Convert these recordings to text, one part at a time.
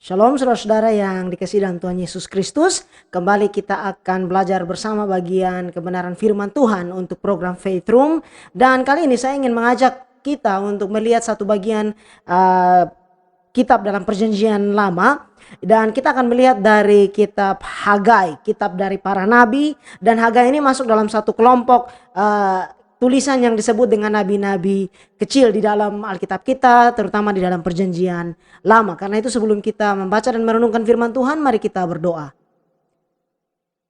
Shalom saudara-saudara yang dikasihi dalam Tuhan Yesus Kristus. Kembali kita akan belajar bersama bagian kebenaran firman Tuhan untuk program Faith Room. Dan kali ini saya ingin mengajak kita untuk melihat satu bagian kitab dalam perjanjian lama. Dan kita akan melihat dari kitab Hagai, kitab dari para nabi. Dan Hagai ini masuk dalam satu kelompok tulisan yang disebut dengan nabi-nabi kecil di dalam Alkitab kita, terutama di dalam perjanjian lama. Karena itu sebelum kita membaca dan merenungkan firman Tuhan, mari kita berdoa.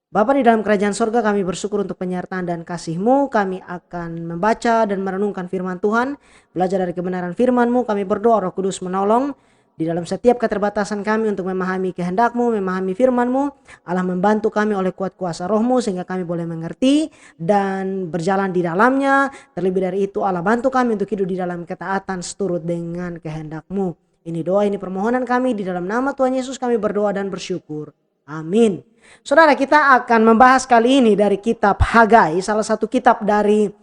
Bapa di dalam kerajaan sorga, kami bersyukur untuk penyertaan dan kasih-Mu. Kami akan membaca dan merenungkan firman Tuhan, belajar dari kebenaran firman-Mu. Kami berdoa Roh Kudus menolong di dalam setiap keterbatasan kami untuk memahami kehendak-Mu, memahami firman-Mu. Allah membantu kami oleh kuat kuasa Roh-Mu sehingga kami boleh mengerti dan berjalan di dalamnya. Terlebih dari itu Allah bantu kami untuk hidup di dalam ketaatan seturut dengan kehendak-Mu. Ini doa, ini permohonan kami di dalam nama Tuhan Yesus kami berdoa dan bersyukur. Amin. Saudara, kita akan membahas kali ini dari kitab Hagai, salah satu kitab dari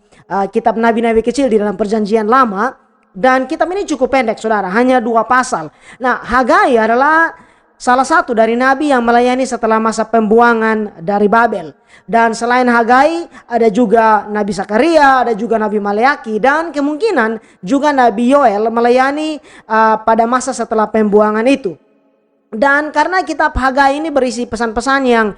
kitab nabi-nabi kecil di dalam perjanjian lama. Dan kitab ini cukup pendek saudara, hanya 2 pasal. Nah, Hagai adalah salah satu dari nabi yang melayani setelah masa pembuangan dari Babel. Dan selain Hagai ada juga Nabi Zakaria, ada juga Nabi Maleaki, dan kemungkinan juga Nabi Yoel melayani pada masa setelah pembuangan itu. Dan karena kitab Hagai ini berisi pesan-pesan yang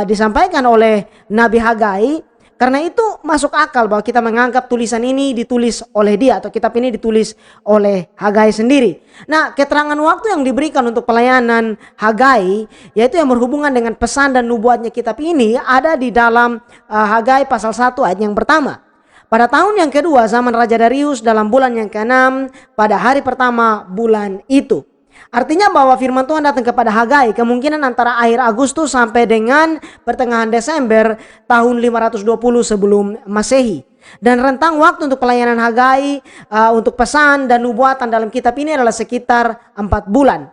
disampaikan oleh Nabi Hagai, karena itu masuk akal bahwa kita menganggap tulisan ini ditulis oleh dia atau kitab ini ditulis oleh Hagai sendiri. Nah, keterangan waktu yang diberikan untuk pelayanan Hagai, yaitu yang berhubungan dengan pesan dan nubuatnya kitab ini, ada di dalam Hagai pasal 1 ayat yang pertama. Pada tahun yang kedua zaman Raja Darius dalam bulan yang ke-6 pada hari pertama bulan itu. Artinya bahwa firman Tuhan datang kepada Hagai kemungkinan antara akhir Agustus sampai dengan pertengahan Desember tahun 520 sebelum Masehi. Dan rentang waktu untuk pelayanan Hagai untuk pesan dan nubuatan dalam kitab ini adalah sekitar 4 bulan.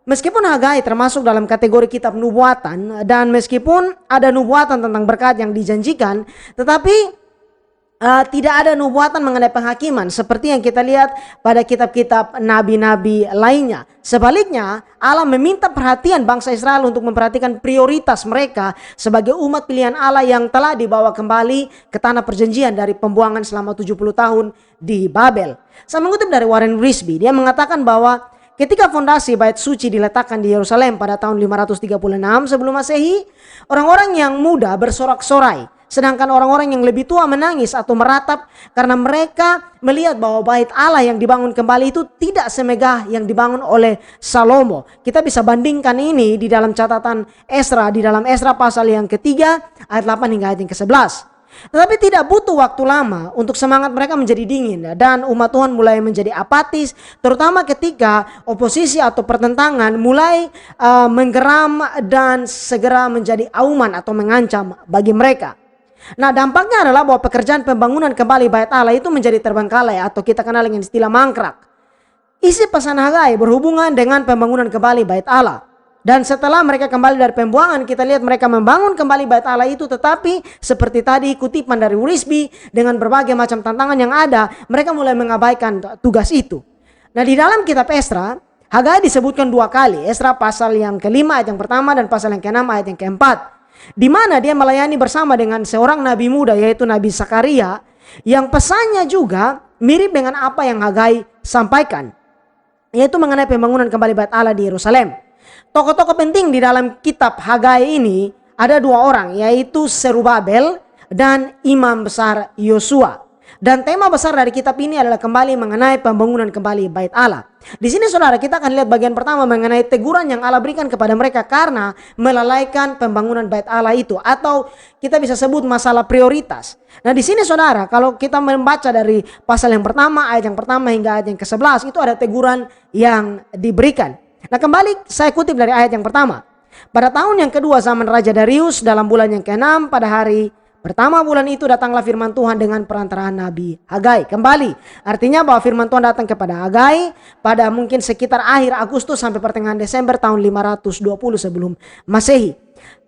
Meskipun Hagai termasuk dalam kategori kitab nubuatan dan meskipun ada nubuatan tentang berkat yang dijanjikan, tetapi tidak ada nubuatan mengenai penghakiman seperti yang kita lihat pada kitab-kitab nabi-nabi lainnya. Sebaliknya, Allah meminta perhatian bangsa Israel untuk memperhatikan prioritas mereka sebagai umat pilihan Allah yang telah dibawa kembali ke tanah perjanjian dari pembuangan selama 70 tahun di Babel. Saya mengutip dari Warren Wiersbe, dia mengatakan bahwa ketika fondasi bait suci diletakkan di Yerusalem pada tahun 536 sebelum Masehi, orang-orang yang muda bersorak-sorai. Sedangkan orang-orang yang lebih tua menangis atau meratap karena mereka melihat bahwa bait Allah yang dibangun kembali itu tidak semegah yang dibangun oleh Salomo. Kita bisa bandingkan ini di dalam catatan Esra, di dalam Esra pasal yang ketiga ayat 8 hingga ayat yang ke-11. Tetapi tidak butuh waktu lama untuk semangat mereka menjadi dingin dan umat Tuhan mulai menjadi apatis, terutama ketika oposisi atau pertentangan mulai menggeram dan segera menjadi auman atau mengancam bagi mereka. Nah, dampaknya adalah bahwa pekerjaan pembangunan kembali bait Allah itu menjadi terbengkalai atau kita kenal dengan istilah mangkrak. Isi pesan Hagai berhubungan dengan pembangunan kembali bait Allah. Dan setelah mereka kembali dari pembuangan, kita lihat mereka membangun kembali bait Allah itu, tetapi seperti tadi kutipan dari Wiersbe, dengan berbagai macam tantangan yang ada, mereka mulai mengabaikan tugas itu. Nah, di dalam kitab Esra, Hagai disebutkan 2 kali. Esra pasal yang ke-5 ayat yang pertama dan pasal yang ke-6 ayat yang ke-4. Di mana dia melayani bersama dengan seorang nabi muda yaitu Nabi Zakaria yang pesannya juga mirip dengan apa yang Hagai sampaikan, yaitu mengenai pembangunan kembali bait Allah di Yerusalem. Tokoh-tokoh penting di dalam kitab Hagai ini ada 2 orang, yaitu Zerubabel dan imam besar Yosua. Dan tema besar dari kitab ini adalah kembali mengenai pembangunan kembali bait Allah. Di sini saudara, kita akan lihat bagian pertama mengenai teguran yang Allah berikan kepada mereka karena melalaikan pembangunan bait Allah itu, atau kita bisa sebut masalah prioritas. Nah, di sini saudara, kalau kita membaca dari pasal yang pertama, ayat yang pertama hingga ayat yang ke-11, itu ada teguran yang diberikan. Nah, kembali saya kutip dari ayat yang pertama. Pada tahun yang kedua zaman Raja Darius dalam bulan yang ke-6 pada hari pertama bulan itu datanglah firman Tuhan dengan perantaraan Nabi Hagai. Kembali, artinya bahwa firman Tuhan datang kepada Hagai pada mungkin sekitar akhir Agustus sampai pertengahan Desember tahun 520 sebelum Masehi.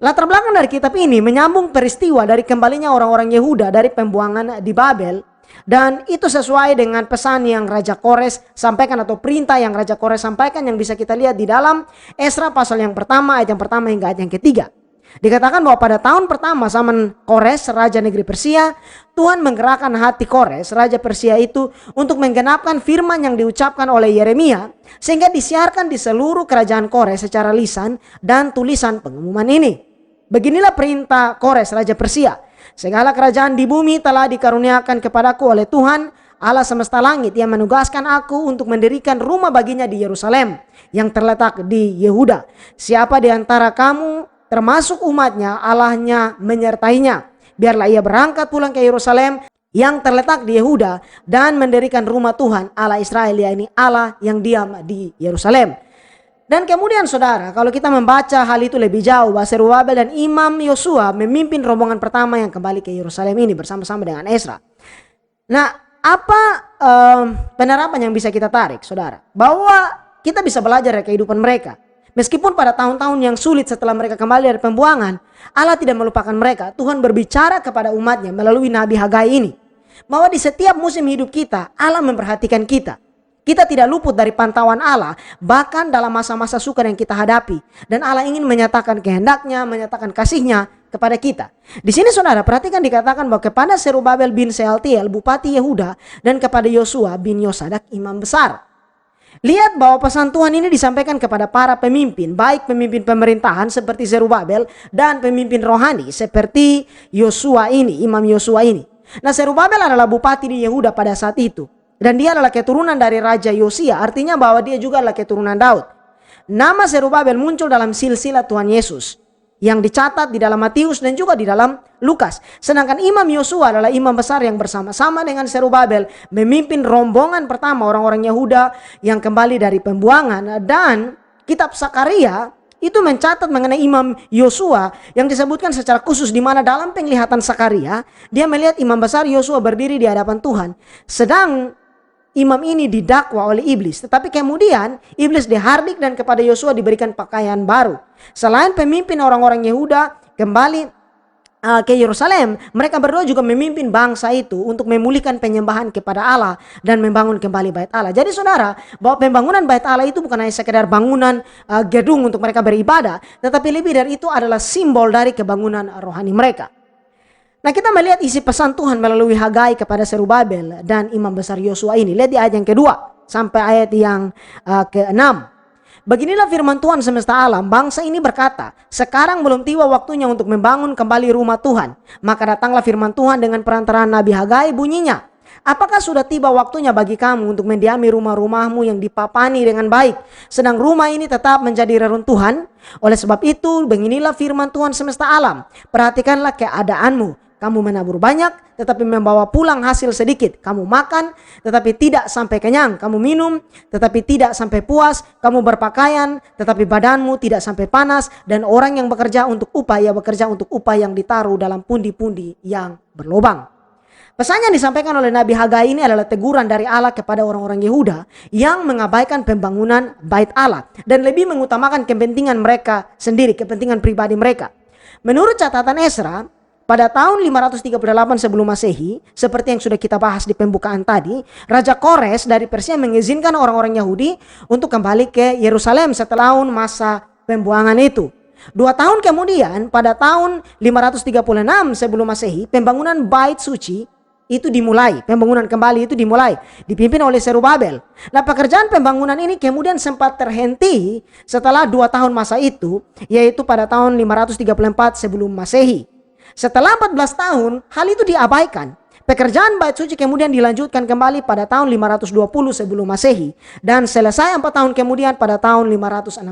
Latar belakang dari kitab ini menyambung peristiwa dari kembalinya orang-orang Yehuda dari pembuangan di Babel Dan itu sesuai dengan pesan yang Raja Kores sampaikan atau perintah yang Raja Kores sampaikan yang bisa kita lihat di dalam Esra pasal yang pertama, ayat yang pertama hingga ayat yang ketiga. Dikatakan bahwa pada tahun pertama zaman Kores, Raja Negeri Persia, Tuhan menggerakkan hati Kores, Raja Persia itu untuk menggenapkan firman yang diucapkan oleh Yeremia, sehingga disiarkan di seluruh kerajaan Kores secara lisan dan tulisan pengumuman ini. Beginilah perintah Kores, Raja Persia. Segala kerajaan di bumi telah dikaruniakan kepadaku oleh Tuhan, Allah semesta langit, yang menugaskan aku untuk mendirikan rumah baginya di Yerusalem yang terletak di Yehuda. Siapa di antara kamu termasuk umatnya, Allahnya menyertainya. Biarlah ia berangkat pulang ke Yerusalem yang terletak di Yehuda dan mendirikan rumah Tuhan Allah Israel, yakni Allah yang diam di Yerusalem. Dan kemudian saudara, kalau kita membaca hal itu lebih jauh, bahwa Zerubabel dan Imam Yosua memimpin rombongan pertama yang kembali ke Yerusalem ini bersama-sama dengan Ezra. Nah, apa penerapan yang bisa kita tarik saudara? Bahwa kita bisa belajar dari kehidupan mereka. Meskipun pada tahun-tahun yang sulit setelah mereka kembali dari pembuangan, Allah tidak melupakan mereka. Tuhan berbicara kepada umatnya melalui Nabi Hagai ini, bahwa di setiap musim hidup kita, Allah memperhatikan kita. Kita tidak luput dari pantauan Allah, bahkan dalam masa-masa sukar yang kita hadapi. Dan Allah ingin menyatakan kehendaknya, menyatakan kasihnya kepada kita. Di sini saudara, perhatikan dikatakan bahwa kepada Zerubabel bin Sealtiel, Bupati Yehuda, dan kepada Yosua bin Yosadak, Imam Besar. Lihat bahwa pesan Tuhan ini disampaikan kepada para pemimpin, baik pemimpin pemerintahan seperti Zerubabel dan pemimpin rohani seperti Yosua ini, Imam Yosua ini. Nah, Zerubabel adalah bupati di Yehuda pada saat itu. Dan dia adalah keturunan dari Raja Yosia, artinya bahwa dia juga adalah keturunan Daud. Nama Zerubabel muncul dalam silsilah Tuhan Yesus yang dicatat di dalam Matius dan juga di dalam Lukas. Sedangkan Imam Yosua adalah imam besar yang bersama-sama dengan Zerubabel memimpin rombongan pertama orang-orang Yehuda yang kembali dari pembuangan. Dan kitab Sakaria itu mencatat mengenai Imam Yosua yang disebutkan secara khusus, di mana dalam penglihatan Sakaria dia melihat imam besar Yosua berdiri di hadapan Tuhan, sedang imam ini didakwa oleh iblis. Tetapi kemudian iblis dihardik dan kepada Yosua diberikan pakaian baru. Selain pemimpin orang-orang Yehuda kembali ke Yerusalem, mereka berdua juga memimpin bangsa itu untuk memulihkan penyembahan kepada Allah dan membangun kembali bait Allah. Jadi saudara, bahwa pembangunan bait Allah itu bukan hanya sekedar bangunan gedung untuk mereka beribadah, tetapi lebih dari itu adalah simbol dari kebangunan rohani mereka. Nah, kita melihat isi pesan Tuhan melalui Hagai kepada Zerubabel dan imam besar Yosua ini. Lihat di ayat yang kedua sampai ayat yang ke-6. Beginilah firman Tuhan semesta alam, bangsa ini berkata, sekarang belum tiba waktunya untuk membangun kembali rumah Tuhan. Maka datanglah firman Tuhan dengan perantaraan Nabi Hagai, bunyinya, apakah sudah tiba waktunya bagi kamu untuk mendiami rumah-rumahmu yang dipapani dengan baik, sedang rumah ini tetap menjadi reruntuhan? Oleh sebab itu, beginilah firman Tuhan semesta alam, perhatikanlah keadaanmu. Kamu menabur banyak, tetapi membawa pulang hasil sedikit. Kamu makan, tetapi tidak sampai kenyang. Kamu minum, tetapi tidak sampai puas. Kamu berpakaian, tetapi badanmu tidak sampai panas. Dan orang yang bekerja untuk upah, ia bekerja untuk upah yang ditaruh dalam pundi-pundi yang berlubang. Pesan yang disampaikan oleh Nabi Hagai ini adalah teguran dari Allah kepada orang-orang Yehuda yang mengabaikan pembangunan bait Allah dan lebih mengutamakan kepentingan mereka sendiri, kepentingan pribadi mereka. Menurut catatan Esra, pada tahun 538 sebelum Masehi, seperti yang sudah kita bahas di pembukaan tadi, Raja Kores dari Persia mengizinkan orang-orang Yahudi untuk kembali ke Yerusalem setelah masa pembuangan itu. 2 tahun kemudian, pada tahun 536 sebelum Masehi, pembangunan Bait Suci itu dimulai. Pembangunan kembali itu dimulai, dipimpin oleh Zerubabel. Nah, pekerjaan pembangunan ini kemudian sempat terhenti setelah 2 tahun masa itu, yaitu pada tahun 534 sebelum Masehi. Setelah 14 tahun, hal itu diabaikan. Pekerjaan Bait Suci kemudian dilanjutkan kembali pada tahun 520 sebelum Masehi dan selesai 4 tahun kemudian pada tahun 516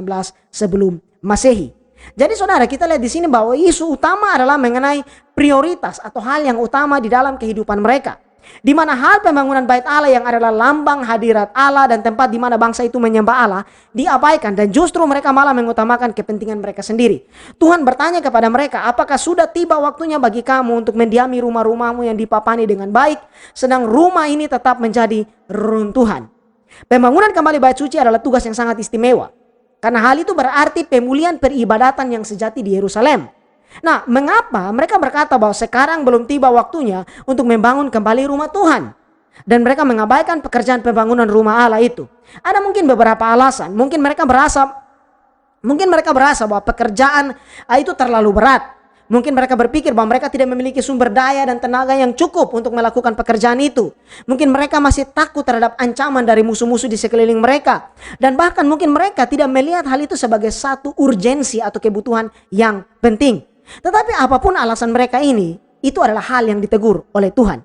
sebelum Masehi. Jadi saudara, kita lihat di sini bahwa isu utama adalah mengenai prioritas atau hal yang utama di dalam kehidupan mereka. Di mana hal pembangunan bait Allah yang adalah lambang hadirat Allah dan tempat di mana bangsa itu menyembah Allah diabaikan, dan justru mereka malah mengutamakan kepentingan mereka sendiri. Tuhan bertanya kepada mereka, apakah sudah tiba waktunya bagi kamu untuk mendiami rumah-rumahmu yang dipapani dengan baik, sedang rumah ini tetap menjadi reruntuhan. Pembangunan kembali bait suci adalah tugas yang sangat istimewa, karena hal itu berarti pemulihan peribadatan yang sejati di Yerusalem. Nah, mengapa mereka berkata bahwa sekarang belum tiba waktunya untuk membangun kembali rumah Tuhan? Dan mereka mengabaikan pekerjaan pembangunan rumah Allah itu. Ada mungkin beberapa alasan. Mungkin mereka berasa bahwa pekerjaan itu terlalu berat. Mungkin mereka berpikir bahwa mereka tidak memiliki sumber daya dan tenaga yang cukup untuk melakukan pekerjaan itu. Mungkin mereka masih takut terhadap ancaman dari musuh-musuh di sekeliling mereka. Dan bahkan mungkin mereka tidak melihat hal itu sebagai satu urgensi atau kebutuhan yang penting. Tetapi apapun alasan mereka ini, itu adalah hal yang ditegur oleh Tuhan.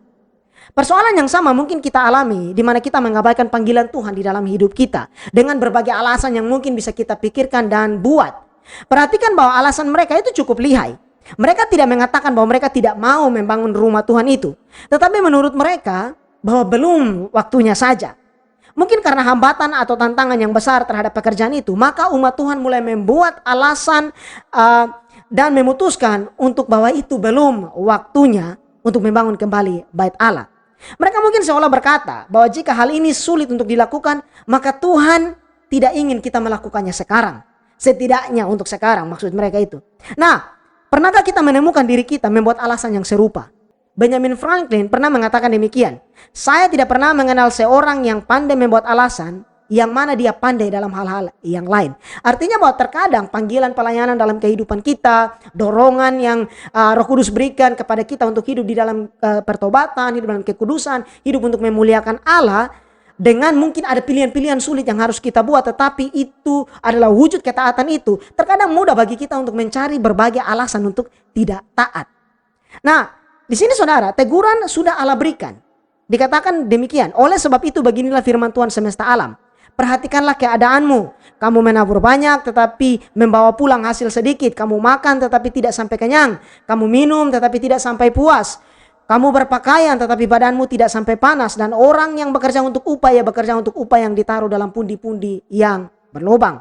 Persoalan yang sama mungkin kita alami di mana kita mengabaikan panggilan Tuhan di dalam hidup kita dengan berbagai alasan yang mungkin bisa kita pikirkan dan buat. Perhatikan bahwa alasan mereka itu cukup lihai. Mereka tidak mengatakan bahwa mereka tidak mau membangun rumah Tuhan itu, tetapi menurut mereka bahwa belum waktunya saja. Mungkin karena hambatan atau tantangan yang besar terhadap pekerjaan itu, maka umat Tuhan mulai membuat alasan dan memutuskan untuk bahwa itu belum waktunya untuk membangun kembali bait Allah. Mereka mungkin seolah berkata bahwa jika hal ini sulit untuk dilakukan, maka Tuhan tidak ingin kita melakukannya sekarang. Setidaknya untuk sekarang, maksud mereka itu. Nah, pernahkah kita menemukan diri kita membuat alasan yang serupa? Benjamin Franklin pernah mengatakan demikian. Saya tidak pernah mengenal seorang yang pandai membuat alasan yang mana dia pandai dalam hal-hal yang lain. Artinya bahwa terkadang panggilan pelayanan dalam kehidupan kita, dorongan yang Roh Kudus berikan kepada kita untuk hidup di dalam pertobatan, hidup dalam kekudusan, hidup untuk memuliakan Allah, dengan mungkin ada pilihan-pilihan sulit yang harus kita buat, tetapi itu adalah wujud ketaatan itu. Terkadang mudah bagi kita untuk mencari berbagai alasan untuk tidak taat. Nah, di sini saudara, teguran sudah Allah berikan. Dikatakan demikian, oleh sebab itu beginilah firman Tuhan semesta alam. Perhatikanlah keadaanmu. Kamu menabur banyak tetapi membawa pulang hasil sedikit. Kamu makan tetapi tidak sampai kenyang. Kamu minum tetapi tidak sampai puas. Kamu berpakaian tetapi badanmu tidak sampai panas. Dan orang yang bekerja untuk upah yang ditaruh dalam pundi-pundi yang berlubang.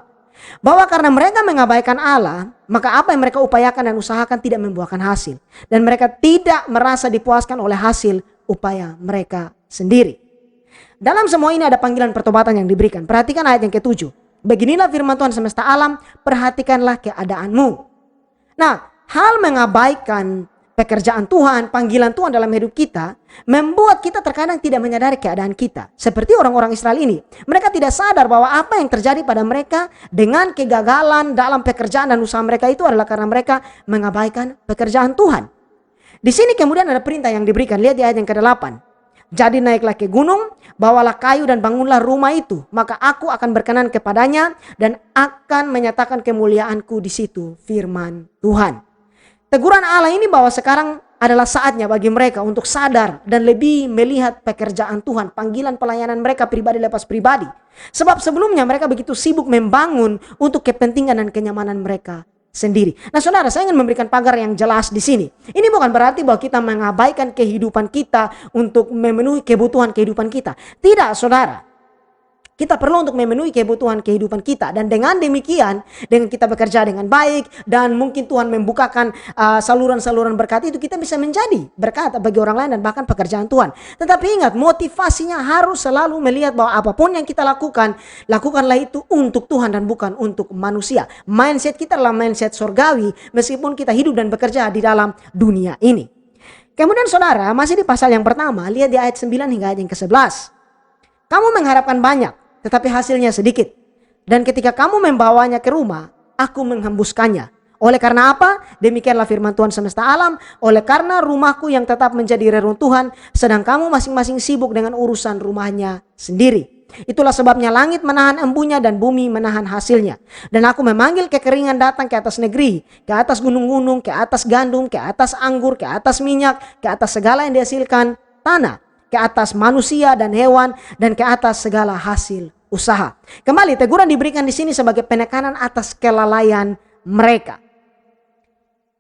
Bahwa karena mereka mengabaikan Allah, maka apa yang mereka upayakan dan usahakan tidak membuahkan hasil. Dan mereka tidak merasa dipuaskan oleh hasil upaya mereka sendiri. Dalam semua ini ada panggilan pertobatan yang diberikan. Perhatikan ayat yang ke-7. Beginilah firman Tuhan semesta alam, perhatikanlah keadaanmu. Nah, hal mengabaikan pekerjaan Tuhan, panggilan Tuhan dalam hidup kita, membuat kita terkadang tidak menyadari keadaan kita. Seperti orang-orang Israel ini. Mereka tidak sadar bahwa apa yang terjadi pada mereka dengan kegagalan dalam pekerjaan dan usaha mereka itu adalah karena mereka mengabaikan pekerjaan Tuhan. Di sini kemudian ada perintah yang diberikan. Lihat di ayat yang ke-8. Jadi naiklah ke gunung, bawalah kayu dan bangunlah rumah itu. Maka aku akan berkenan kepadanya dan akan menyatakan kemuliaanku di situ, firman Tuhan. Teguran Allah ini bahwa sekarang adalah saatnya bagi mereka untuk sadar dan lebih melihat pekerjaan Tuhan, panggilan pelayanan mereka pribadi lepas pribadi. Sebab sebelumnya mereka begitu sibuk membangun untuk kepentingan dan kenyamanan mereka sendiri. Nah saudara, saya ingin memberikan pagar yang jelas di sini. Ini bukan berarti bahwa kita mengabaikan kehidupan kita untuk memenuhi kebutuhan kehidupan kita. Tidak saudara. Kita perlu untuk memenuhi kebutuhan kehidupan kita. Dan dengan demikian, dengan kita bekerja dengan baik dan mungkin Tuhan membukakan saluran-saluran berkat itu, kita bisa menjadi berkat bagi orang lain dan bahkan pekerjaan Tuhan. Tetapi ingat, motivasinya harus selalu melihat bahwa apapun yang kita lakukan, lakukanlah itu untuk Tuhan dan bukan untuk manusia. Mindset kita adalah mindset surgawi meskipun kita hidup dan bekerja di dalam dunia ini. Kemudian saudara, masih di pasal yang pertama, lihat di ayat 9 hingga ayat yang ke-11. Kamu mengharapkan banyak, tetapi hasilnya sedikit. Dan ketika kamu membawanya ke rumah, aku menghembuskannya. Oleh karena apa? Demikianlah firman Tuhan semesta alam. Oleh karena rumahku yang tetap menjadi reruntuhan, sedang kamu masing-masing sibuk dengan urusan rumahnya sendiri. Itulah sebabnya langit menahan embunya dan bumi menahan hasilnya. Dan aku memanggil kekeringan datang ke atas negeri, ke atas gunung-gunung, ke atas gandum, ke atas anggur, ke atas minyak, ke atas segala yang dihasilkan tanah, ke atas manusia dan hewan, dan ke atas segala hasil usaha. Kembali, teguran diberikan di sini sebagai penekanan atas kelalaian mereka.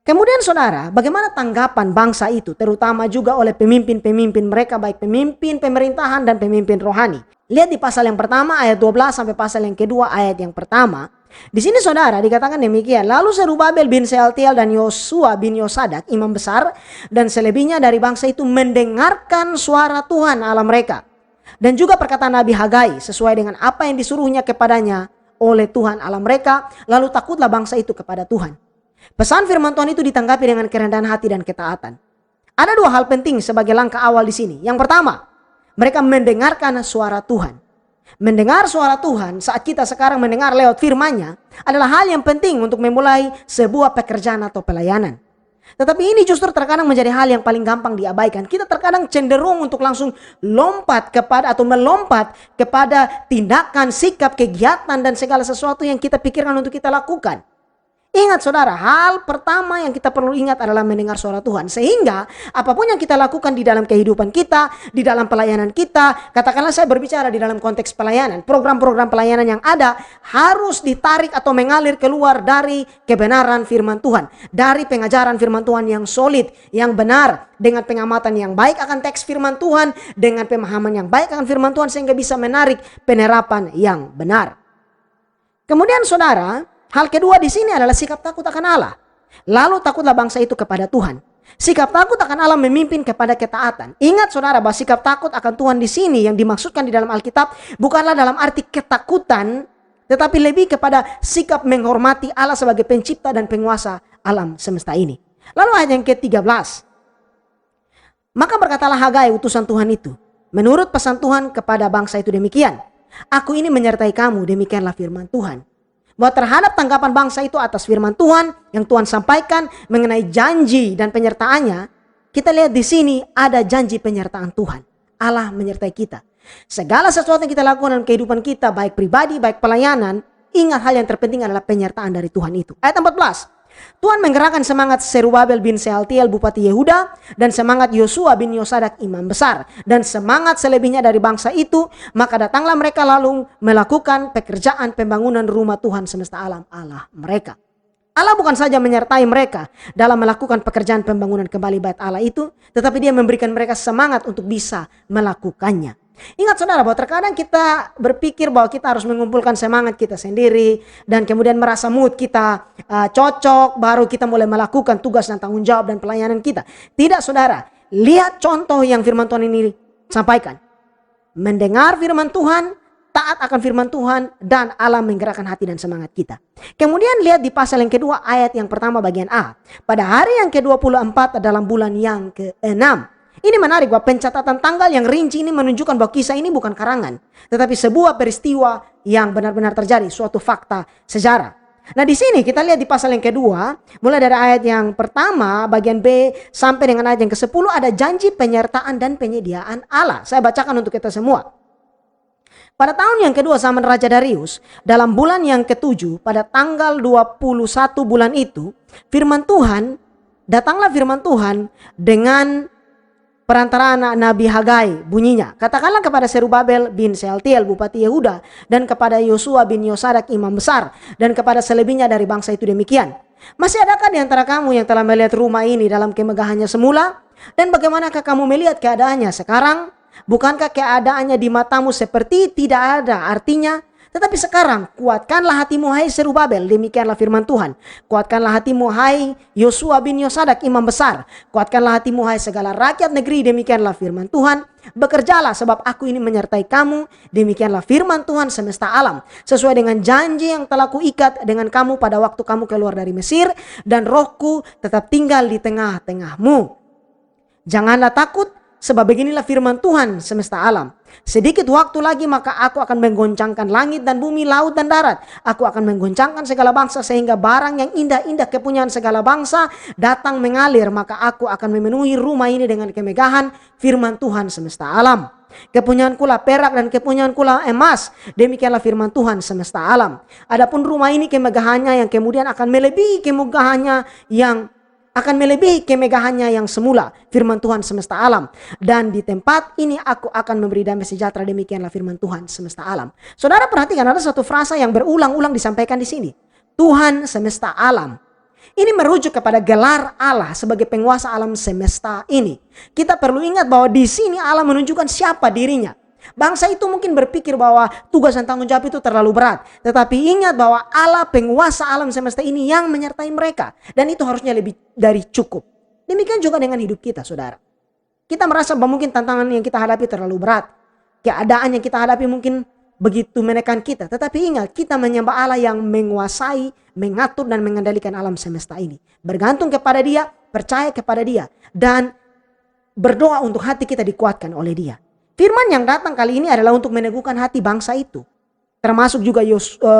Kemudian saudara, bagaimana tanggapan bangsa itu, terutama juga oleh pemimpin-pemimpin mereka, baik pemimpin pemerintahan dan pemimpin rohani. Lihat di pasal yang pertama ayat 12 sampai pasal yang kedua ayat yang pertama. Di sini saudara dikatakan demikian. Lalu Zerubabel bin Sealtiel dan Yosua bin Yosadak, imam besar, dan selebihnya dari bangsa itu mendengarkan suara Tuhan Allah mereka. Dan juga perkataan Nabi Hagai sesuai dengan apa yang disuruhnya kepadanya oleh Tuhan Allah mereka. Lalu takutlah bangsa itu kepada Tuhan. Pesan firman Tuhan itu ditanggapi dengan kerendahan hati dan ketaatan. Ada dua hal penting sebagai langkah awal di sini. Yang pertama, mereka mendengarkan suara Tuhan. Mendengar suara Tuhan saat kita sekarang mendengar lewat firman-Nya adalah hal yang penting untuk memulai sebuah pekerjaan atau pelayanan. Tetapi ini justru terkadang menjadi hal yang paling gampang diabaikan. Kita terkadang cenderung untuk langsung melompat kepada tindakan, sikap, kegiatan dan segala sesuatu yang kita pikirkan untuk kita lakukan. Ingat saudara, hal pertama yang kita perlu ingat adalah mendengar suara Tuhan. Sehingga apapun yang kita lakukan di dalam kehidupan kita, di dalam pelayanan kita, katakanlah saya berbicara di dalam konteks pelayanan, program-program pelayanan yang ada harus ditarik atau mengalir keluar dari kebenaran firman Tuhan. Dari pengajaran firman Tuhan yang solid, yang benar, dengan pengamatan yang baik akan teks firman Tuhan, dengan pemahaman yang baik akan firman Tuhan sehingga bisa menarik penerapan yang benar. Kemudian saudara, hal kedua di sini adalah sikap takut akan Allah. Lalu takutlah bangsa itu kepada Tuhan. Sikap takut akan Allah memimpin kepada ketaatan. Ingat saudara bahwa sikap takut akan Tuhan di sini yang dimaksudkan di dalam Alkitab bukanlah dalam arti ketakutan, tetapi lebih kepada sikap menghormati Allah sebagai pencipta dan penguasa alam semesta ini. Lalu ayat yang ke-13. Maka berkatalah Hagai utusan Tuhan itu, menurut pesan Tuhan kepada bangsa itu demikian. Aku ini menyertai kamu, demikianlah firman Tuhan. Bahwa terhadap tanggapan bangsa itu atas firman Tuhan yang Tuhan sampaikan mengenai janji dan penyertaannya, kita lihat di sini ada janji penyertaan Tuhan. Allah menyertai kita. Segala sesuatu yang kita lakukan dalam kehidupan kita, baik pribadi, baik pelayanan, ingat hal yang terpenting adalah penyertaan dari Tuhan itu. Ayat 14. Tuhan menggerakkan semangat Zerubabel bin Sealtiel bupati Yehuda dan semangat Yosua bin Yosadak imam besar dan semangat selebihnya dari bangsa itu, maka datanglah mereka lalu melakukan pekerjaan pembangunan rumah Tuhan semesta alam Allah mereka. Allah bukan saja menyertai mereka dalam melakukan pekerjaan pembangunan kembali bait Allah itu, tetapi Dia memberikan mereka semangat untuk bisa melakukannya. Ingat saudara bahwa terkadang kita berpikir bahwa kita harus mengumpulkan semangat kita sendiri dan kemudian merasa mood kita cocok baru kita mulai melakukan tugas dan tanggung jawab dan pelayanan kita. Tidak saudara, lihat contoh yang firman Tuhan ini sampaikan. Mendengar firman Tuhan, taat akan firman Tuhan dan Allah menggerakkan hati dan semangat kita. Kemudian lihat di pasal yang kedua ayat yang pertama bagian A. Pada hari yang ke-24 dalam bulan yang ke-6. Ini menarik bahwa pencatatan tanggal yang rinci ini menunjukkan bahwa kisah ini bukan karangan, tetapi sebuah peristiwa yang benar-benar terjadi, suatu fakta sejarah. Nah di sini kita lihat di pasal yang kedua, mulai dari ayat yang pertama bagian B sampai dengan ayat yang ke-10 ada janji penyertaan dan penyediaan Allah. Saya bacakan untuk kita semua. Pada tahun yang kedua zaman Raja Darius, dalam bulan yang ke-7 pada tanggal 21 bulan itu, datanglah firman Tuhan dengan perantara anak Nabi Hagai bunyinya. Katakanlah kepada Zerubabel bin Sealtiel bupati Yehuda dan kepada Yosua bin Yosadak imam besar dan kepada selebihnya dari bangsa itu demikian. Masih adakah di antara kamu yang telah melihat rumah ini dalam kemegahannya semula? Dan bagaimanakah kamu melihat keadaannya sekarang? Bukankah keadaannya di matamu seperti tidak ada artinya? Tetapi sekarang kuatkanlah hatimu hai Zerubabel, demikianlah firman Tuhan. Kuatkanlah hatimu hai Yosua bin Yosadak imam besar. Kuatkanlah hatimu hai segala rakyat negeri, demikianlah firman Tuhan. Bekerjalah sebab aku ini menyertai kamu, demikianlah firman Tuhan semesta alam. Sesuai dengan janji yang telah kuikat dengan kamu pada waktu kamu keluar dari Mesir, dan rohku tetap tinggal di tengah-tengahmu. Janganlah takut, sebab beginilah firman Tuhan semesta alam. Sedikit waktu lagi maka aku akan menggoncangkan langit dan bumi, laut dan darat. Aku akan menggoncangkan segala bangsa sehingga barang yang indah-indah kepunyaan segala bangsa datang mengalir. Maka aku akan memenuhi rumah ini dengan kemegahan firman Tuhan semesta alam. Kepunyaanku lah perak dan kepunyaanku lah emas. Demikianlah firman Tuhan semesta alam. Adapun rumah ini kemegahannya yang kemudian akan melebihi kemegahannya yang semula, firman Tuhan semesta alam. Dan di tempat ini aku akan memberi damai sejahtera, demikianlah firman Tuhan semesta alam. Saudara perhatikan ada satu frasa yang berulang-ulang disampaikan di sini. Tuhan semesta alam. Ini merujuk kepada gelar Allah sebagai penguasa alam semesta ini. Kita perlu ingat bahwa di sini Allah menunjukkan siapa dirinya. Bangsa itu mungkin berpikir bahwa tugas dan tanggung jawab itu terlalu berat. Tetapi ingat bahwa Allah penguasa alam semesta ini yang menyertai mereka. Dan itu harusnya lebih dari cukup. Demikian juga dengan hidup kita saudara. Kita merasa bahwa mungkin tantangan yang kita hadapi terlalu berat. Keadaan yang kita hadapi mungkin begitu menekan kita. Tetapi ingat, kita menyembah Allah yang menguasai, mengatur dan mengendalikan alam semesta ini. Bergantung kepada Dia, percaya kepada Dia, dan berdoa untuk hati kita dikuatkan oleh Dia. Firman yang datang kali ini adalah untuk meneguhkan hati bangsa itu. Termasuk juga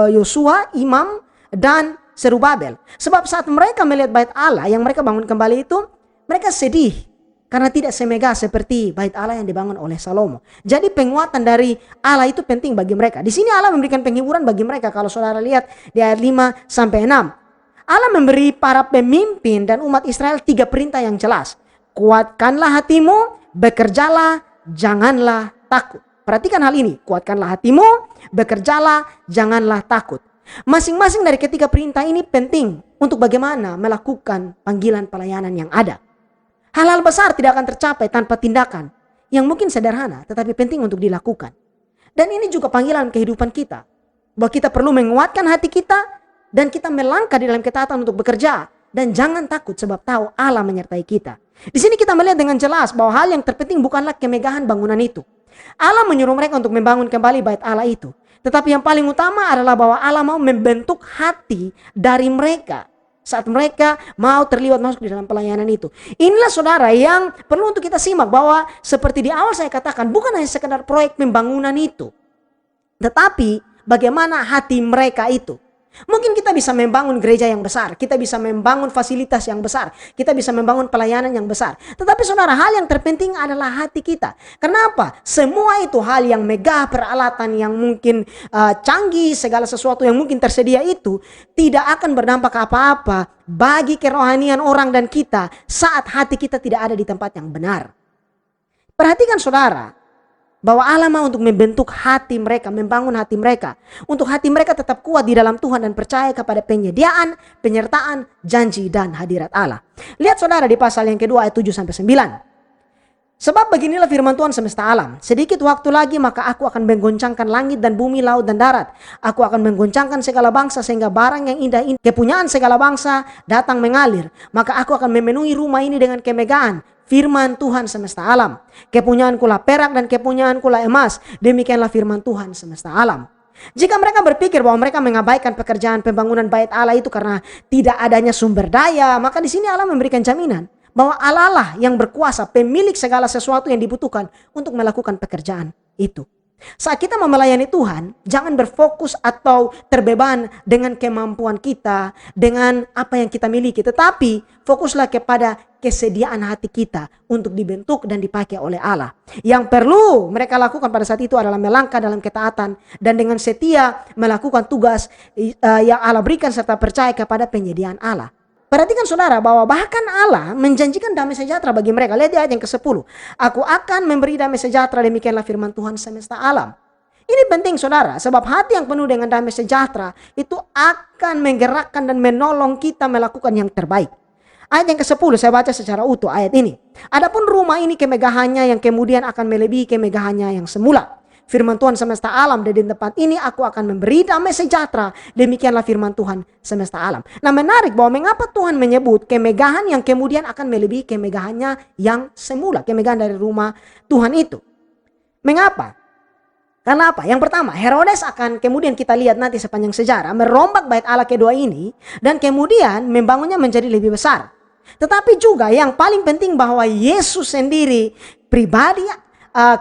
Yosua, Imam, dan Serubabel. Sebab saat mereka melihat bait Allah yang mereka bangun kembali itu, mereka sedih. Karena tidak semegah seperti bait Allah yang dibangun oleh Salomo. Jadi penguatan dari Allah itu penting bagi mereka. Di sini Allah memberikan penghiburan bagi mereka. Kalau saudara lihat di ayat 5 sampai 6. Allah memberi para pemimpin dan umat Israel 3 perintah yang jelas. Kuatkanlah hatimu, bekerjalah, janganlah takut. Perhatikan hal ini. Kuatkanlah hatimu, bekerjalah, janganlah takut. Masing-masing dari ketiga perintah ini penting untuk bagaimana melakukan panggilan pelayanan yang ada. Hal-hal besar tidak akan tercapai tanpa tindakan yang mungkin sederhana tetapi penting untuk dilakukan. Dan ini juga panggilan kehidupan kita. Bahwa kita perlu menguatkan hati kita dan kita melangkah di dalam ketaatan untuk bekerja. Dan jangan takut sebab tahu Allah menyertai kita. Di sini kita melihat dengan jelas bahwa hal yang terpenting bukanlah kemegahan bangunan itu. Allah menyuruh mereka untuk membangun kembali bait Allah itu. Tetapi yang paling utama adalah bahwa Allah mau membentuk hati dari mereka. Saat mereka mau terlibat masuk di dalam pelayanan itu. Inilah saudara yang perlu untuk kita simak bahwa seperti di awal saya katakan bukan hanya sekedar proyek pembangunan itu. Tetapi bagaimana hati mereka itu. Mungkin kita bisa membangun gereja yang besar, kita bisa membangun fasilitas yang besar, kita bisa membangun pelayanan yang besar. Tetapi saudara, hal yang terpenting adalah hati kita. Kenapa? Semua itu hal yang megah, peralatan yang mungkin canggih, segala sesuatu yang mungkin tersedia itu tidak akan berdampak apa-apa bagi kerohanian orang dan kita saat hati kita tidak ada di tempat yang benar. Perhatikan saudara, bahwa Allah mau untuk membentuk hati mereka, membangun hati mereka. Untuk hati mereka tetap kuat di dalam Tuhan dan percaya kepada penyediaan, penyertaan, janji dan hadirat Allah. Lihat saudara di pasal yang kedua ayat 7-9. Sebab beginilah firman Tuhan semesta alam. Sedikit waktu lagi maka aku akan menggoncangkan langit dan bumi, laut dan darat. Aku akan menggoncangkan segala bangsa sehingga barang yang indah kepunyaan segala bangsa datang mengalir. Maka aku akan memenuhi rumah ini dengan kemegahan. Firman Tuhan semesta alam. Kepunyaanku lah perak dan kepunyaanku lah emas. Demikianlah firman Tuhan semesta alam. Jika mereka berpikir bahwa mereka mengabaikan pekerjaan pembangunan bait Allah itu karena tidak adanya sumber daya, maka di sini Allah memberikan jaminan bahwa Allah lah yang berkuasa, pemilik segala sesuatu yang dibutuhkan untuk melakukan pekerjaan itu. Saat kita melayani Tuhan, jangan berfokus atau terbeban dengan kemampuan kita, dengan apa yang kita miliki. Tetapi fokuslah kepada kesediaan hati kita untuk dibentuk dan dipakai oleh Allah. Yang perlu mereka lakukan pada saat itu adalah melangkah dalam ketaatan dan dengan setia melakukan tugas yang Allah berikan serta percaya kepada penyediaan Allah. Perhatikan saudara bahwa bahkan Allah menjanjikan damai sejahtera bagi mereka. Lihat di ayat yang ke-10. Aku akan memberi damai sejahtera, demikianlah firman Tuhan semesta alam. Ini penting saudara, sebab hati yang penuh dengan damai sejahtera itu akan menggerakkan dan menolong kita melakukan yang terbaik. Ayat yang ke-10 saya baca secara utuh ayat ini. Adapun rumah ini kemegahannya yang kemudian akan melebihi kemegahannya yang semula. Firman Tuhan semesta alam, dan di tempat ini aku akan memberi damai sejahtera. Demikianlah firman Tuhan semesta alam. Nah, menarik bahwa mengapa Tuhan menyebut kemegahan yang kemudian akan melebihi kemegahannya yang semula. Kemegahan dari rumah Tuhan itu. Mengapa? Karena apa? Yang pertama, Herodes akan kemudian kita lihat nanti sepanjang sejarah merombak bait Allah kedua ini dan kemudian membangunnya menjadi lebih besar. Tetapi juga yang paling penting bahwa Yesus sendiri pribadi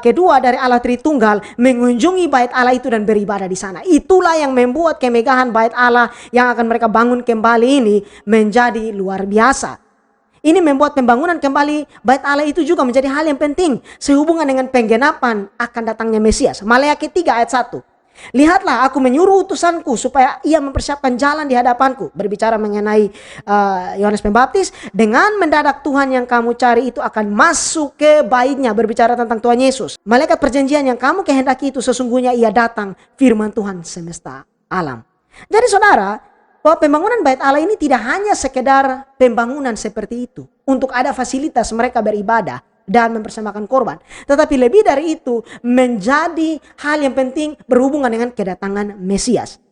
kedua dari Allah Tritunggal mengunjungi bait Allah itu dan beribadah di sana. Itulah yang membuat kemegahan bait Allah yang akan mereka bangun kembali ini menjadi luar biasa. Ini membuat pembangunan kembali bait Allah itu juga menjadi hal yang penting sehubungan dengan penggenapan akan datangnya Mesias. Maleakhi 3 ayat 1. Lihatlah, aku menyuruh utusanku supaya ia mempersiapkan jalan di hadapanku. Berbicara mengenai Yohanes Pembaptis. Dengan mendadak Tuhan yang kamu cari itu akan masuk ke baitnya. Berbicara tentang Tuhan Yesus. Malaikat perjanjian yang kamu kehendaki itu sesungguhnya ia datang. Firman Tuhan semesta alam. Jadi saudara, bahwa pembangunan bait Allah ini tidak hanya sekedar pembangunan seperti itu. Untuk ada fasilitas mereka beribadah dan mempersembahkan korban. Tetapi lebih dari itu menjadi hal yang penting berhubungan dengan kedatangan Mesias.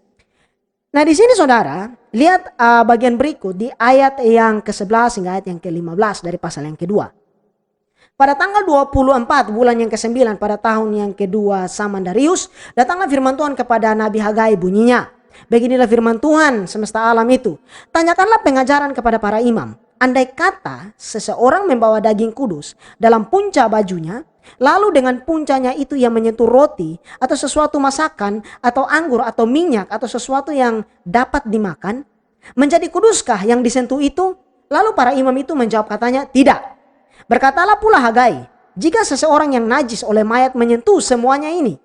Nah di sini saudara, lihat bagian berikut di ayat yang ke-11 hingga ayat yang ke-15 dari pasal yang kedua. Pada tanggal 24 bulan yang ke-9 pada tahun yang kedua zaman Darius, datanglah firman Tuhan kepada Nabi Hagai, bunyinya, beginilah firman Tuhan semesta alam itu. Tanyakanlah pengajaran kepada para imam. Andai kata seseorang membawa daging kudus dalam punca bajunya, lalu dengan puncanya itu ia menyentuh roti atau sesuatu masakan atau anggur atau minyak atau sesuatu yang dapat dimakan, menjadi kuduskah yang disentuh itu? Lalu para imam itu menjawab katanya, tidak. Berkatalah pula Hagai, jika seseorang yang najis oleh mayat menyentuh semuanya ini,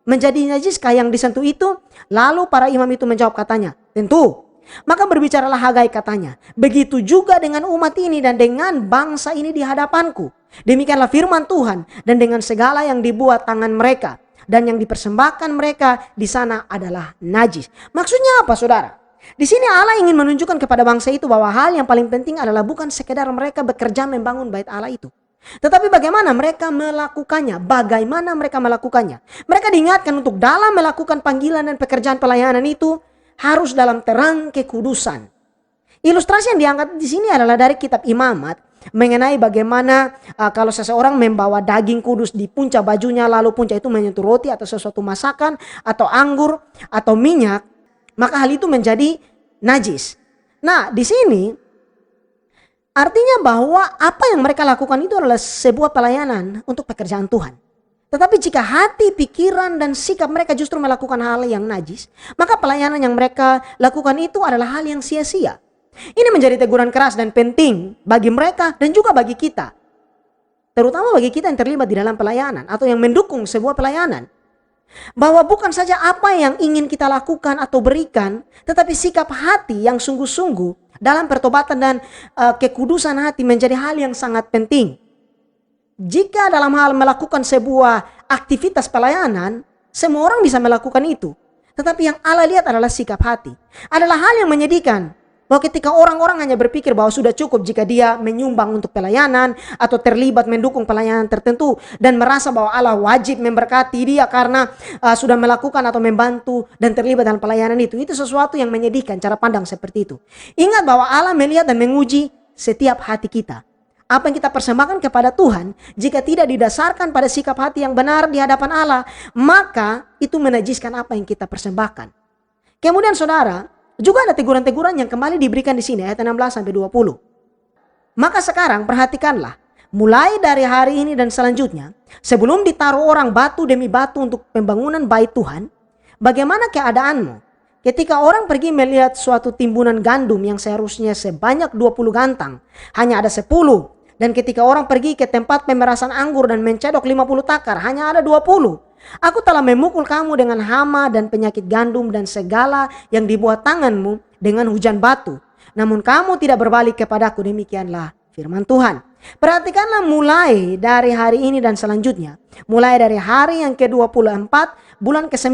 menjadi najiskah yang disentuh itu? Lalu para imam itu menjawab katanya, tentu. Maka berbicaralah Hagai katanya, begitu juga dengan umat ini dan dengan bangsa ini di hadapanku. Demikianlah firman Tuhan, dan dengan segala yang dibuat tangan mereka dan yang dipersembahkan mereka di sana adalah najis. Maksudnya apa, saudara? Di sini Allah ingin menunjukkan kepada bangsa itu bahwa hal yang paling penting adalah bukan sekedar mereka bekerja membangun bait Allah itu, tetapi bagaimana mereka melakukannya, bagaimana mereka melakukannya. Mereka diingatkan untuk dalam melakukan panggilan dan pekerjaan pelayanan itu harus dalam terang kekudusan. Ilustrasi yang diangkat di sini adalah dari kitab Imamat mengenai bagaimana kalau seseorang membawa daging kudus di punca bajunya, lalu punca itu menyentuh roti atau sesuatu masakan atau anggur atau minyak, maka hal itu menjadi najis. Nah, di sini artinya bahwa apa yang mereka lakukan itu adalah sebuah pelayanan untuk pekerjaan Tuhan. Tetapi jika hati, pikiran, dan sikap mereka justru melakukan hal yang najis, maka pelayanan yang mereka lakukan itu adalah hal yang sia-sia. Ini menjadi teguran keras dan penting bagi mereka dan juga bagi kita. Terutama bagi kita yang terlibat di dalam pelayanan atau yang mendukung sebuah pelayanan. Bahwa bukan saja apa yang ingin kita lakukan atau berikan, tetapi sikap hati yang sungguh-sungguh dalam pertobatan dan kekudusan hati menjadi hal yang sangat penting. Jika dalam hal melakukan sebuah aktivitas pelayanan, semua orang bisa melakukan itu. Tetapi yang Allah lihat adalah sikap hati. Adalah hal yang menyedihkan. Bahwa ketika orang-orang hanya berpikir bahwa sudah cukup jika dia menyumbang untuk pelayanan atau terlibat mendukung pelayanan tertentu dan merasa bahwa Allah wajib memberkati dia karena sudah melakukan atau membantu dan terlibat dalam pelayanan itu sesuatu yang menyedihkan cara pandang seperti itu. Ingat bahwa Allah melihat dan menguji setiap hati kita. Apa yang kita persembahkan kepada Tuhan, jika tidak didasarkan pada sikap hati yang benar di hadapan Allah, maka itu menajiskan apa yang kita persembahkan. Kemudian saudara, juga ada teguran-teguran yang kembali diberikan di sini ayat 16-20. Maka sekarang perhatikanlah, mulai dari hari ini dan selanjutnya, sebelum ditaruh orang batu demi batu untuk pembangunan bait Tuhan, bagaimana keadaanmu? Ketika orang pergi melihat suatu timbunan gandum yang seharusnya sebanyak 20 gantang, hanya ada 10. Dan ketika orang pergi ke tempat pemerasan anggur dan mencedok 50 takar, hanya ada 20. Aku telah memukul kamu dengan hama dan penyakit gandum dan segala yang dibuat tanganmu dengan hujan batu. Namun kamu tidak berbalik kepadaku, demikianlah firman Tuhan. Perhatikanlah mulai dari hari ini dan selanjutnya. Mulai dari hari yang ke-24 bulan ke-9.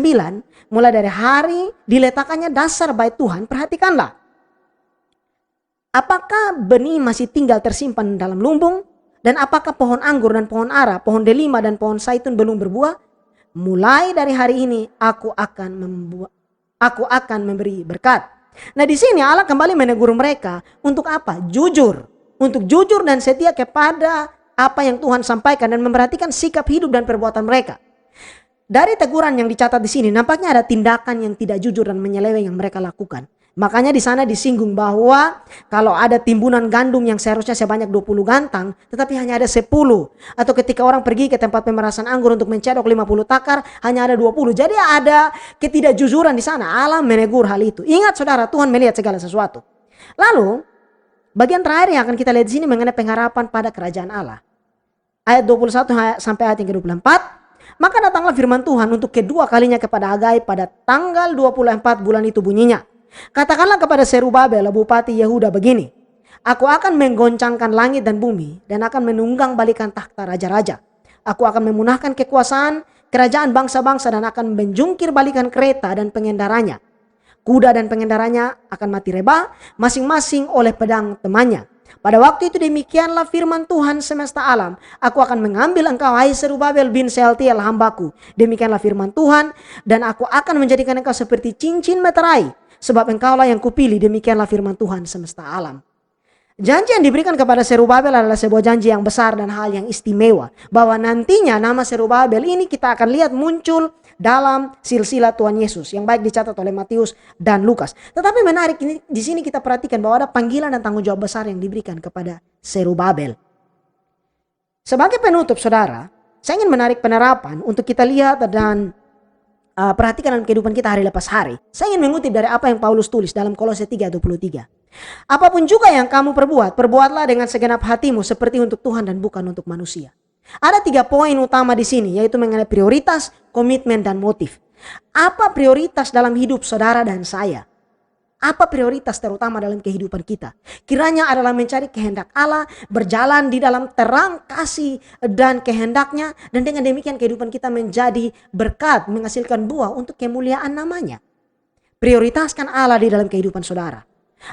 Mulai dari hari diletakkannya dasar bait Tuhan. Perhatikanlah. Apakah benih masih tinggal tersimpan dalam lumbung? Dan apakah pohon anggur dan pohon ara, pohon delima dan pohon zaitun belum berbuah? Mulai dari hari ini aku akan memberi berkat. Nah, di sini Allah kembali menegur mereka untuk apa? Jujur. Untuk jujur dan setia kepada apa yang Tuhan sampaikan dan memperhatikan sikap hidup dan perbuatan mereka. Dari teguran yang dicatat di sini nampaknya ada tindakan yang tidak jujur dan menyeleweng yang mereka lakukan. Makanya di sana disinggung bahwa kalau ada timbunan gandum yang seharusnya sebanyak 20 gantang, tetapi hanya ada 10. Atau ketika orang pergi ke tempat pemerasan anggur untuk mencedok 50 takar, hanya ada 20. Jadi ada ketidakjujuran di sana. Allah menegur hal itu. Ingat saudara, Tuhan melihat segala sesuatu. Lalu, bagian terakhir yang akan kita lihat di sini mengenai pengharapan pada kerajaan Allah. Ayat 21 sampai ayat yang ke-24. Maka datanglah firman Tuhan untuk kedua kalinya kepada Hagai pada tanggal 24 bulan itu bunyinya. Katakanlah kepada Zerubabel bupati Yehuda begini, aku akan menggoncangkan langit dan bumi dan akan menunggang balikan takhta raja-raja. Aku akan memunahkan kekuasaan kerajaan bangsa-bangsa dan akan menjungkir balikan kereta dan pengendaranya. Kuda dan pengendaranya akan mati reba masing-masing oleh pedang temannya. Pada waktu itu demikianlah firman Tuhan semesta alam. Aku akan mengambil engkau hai Zerubabel bin Sealtiel hambaku. Demikianlah firman Tuhan, dan aku akan menjadikan engkau seperti cincin meterai. Sebab engkaulah yang kupilih, demikianlah firman Tuhan semesta alam. Janji yang diberikan kepada Zerubabel adalah sebuah janji yang besar dan hal yang istimewa. Bahwa nantinya nama Zerubabel ini kita akan lihat muncul dalam silsilah Tuhan Yesus yang baik dicatat oleh Matius dan Lukas. Tetapi menarik ini di sini kita perhatikan bahwa ada panggilan dan tanggung jawab besar yang diberikan kepada Zerubabel. Sebagai penutup saudara, saya ingin menarik penerapan untuk kita lihat dan perhatikan dalam kehidupan kita hari lepas hari. Saya ingin mengutip dari apa yang Paulus tulis dalam Kolose 3:23. Apapun juga yang kamu perbuat, perbuatlah dengan segenap hatimu seperti untuk Tuhan dan bukan untuk manusia. Ada 3 poin utama di sini, yaitu mengenai prioritas, komitmen, dan motif. Apa prioritas dalam hidup saudara dan saya? Apa prioritas terutama dalam kehidupan kita? Kiranya adalah mencari kehendak Allah, berjalan di dalam terang kasih dan kehendaknya, dan dengan demikian kehidupan kita menjadi berkat, menghasilkan buah untuk kemuliaan namanya. Prioritaskan Allah di dalam kehidupan saudara.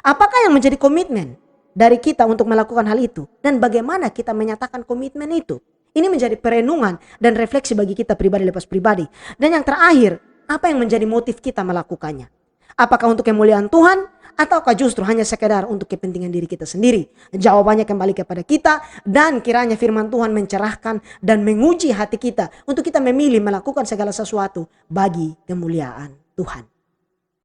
Apakah yang menjadi komitmen dari kita untuk melakukan hal itu? Dan bagaimana kita menyatakan komitmen itu? Ini menjadi perenungan dan refleksi bagi kita pribadi lepas pribadi. Dan yang terakhir, apa yang menjadi motif kita melakukannya? Apakah untuk kemuliaan Tuhan? Ataukah justru hanya sekedar untuk kepentingan diri kita sendiri? Jawabannya kembali kepada kita, dan kiranya firman Tuhan mencerahkan dan menguji hati kita untuk kita memilih melakukan segala sesuatu bagi kemuliaan Tuhan.